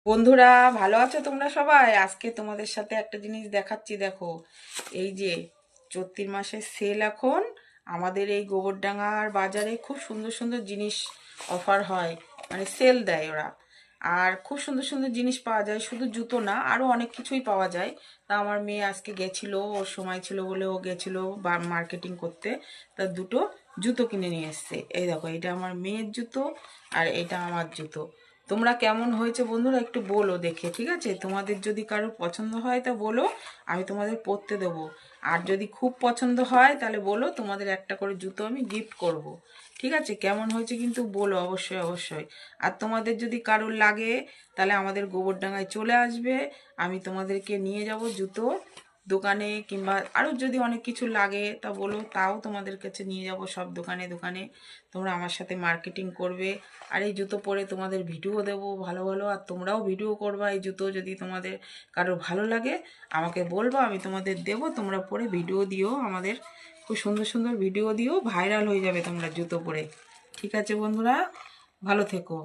বন্ধুরা, ভালো আছো তোমরা সবাই? আজকে তোমাদের সাথে একটা জিনিস দেখাচ্ছি। দেখো, এই যে চৈত্র মাসের সেল এখন আমাদের এই গোবরডাঙ্গার বাজারে খুব সুন্দর সুন্দর জিনিস অফার হয়, মানে সেল দেয় ওরা। আর খুব সুন্দর সুন্দর জিনিস পাওয়া যায়, শুধু জুতো না, আরও অনেক কিছুই পাওয়া যায়। তা আমার মেয়ে আজকে গেছিলো, ওর সময় ছিল বলে ও গেছিলো বা মার্কেটিং করতে। তা দুটো জুতো কিনে নিয়ে এসছে। এই দেখো, এটা আমার মেয়ের জুতো আর এটা আমার জুতো। তোমরা কেমন হয়েছে বন্ধুরা একটু বলো দেখে, ঠিক আছে? তোমাদের যদি কারোর পছন্দ হয় তা বলো, আমি তোমাদের পরতে দেবো। আর যদি খুব পছন্দ হয় তাহলে বলো, তোমাদের একটা করে জুতো আমি গিফট করব। ঠিক আছে? কেমন হয়েছে কিন্তু বলো, অবশ্যই অবশ্যই। আর তোমাদের যদি কারোর লাগে তাহলে আমাদের গোবরডাঙ্গায় চলে আসবে, আমি তোমাদেরকে নিয়ে যাব জুতো দোকানে, কিংবা আরও যদি অনেক কিছু লাগে তা বলো, তাও তোমাদের কাছে নিয়ে যাব সব দোকানে দোকানে। তোমরা আমার সাথে মার্কেটিং করবে, আর এই জুতো পরে তোমাদের ভিডিও দেবো ভালো ভালো, আর তোমরাও ভিডিও করবা। এই জুতো যদি তোমাদের কারো ভালো লাগে আমাকে বলবো, আমি তোমাদের দেবো, তোমরা পরে ভিডিও দিও আমাদের। খুব সুন্দর সুন্দর ভিডিও দিও, ভাইরাল হয়ে যাবে তোমরা জুতো পরে। ঠিক আছে বন্ধুরা, ভালো থেকো।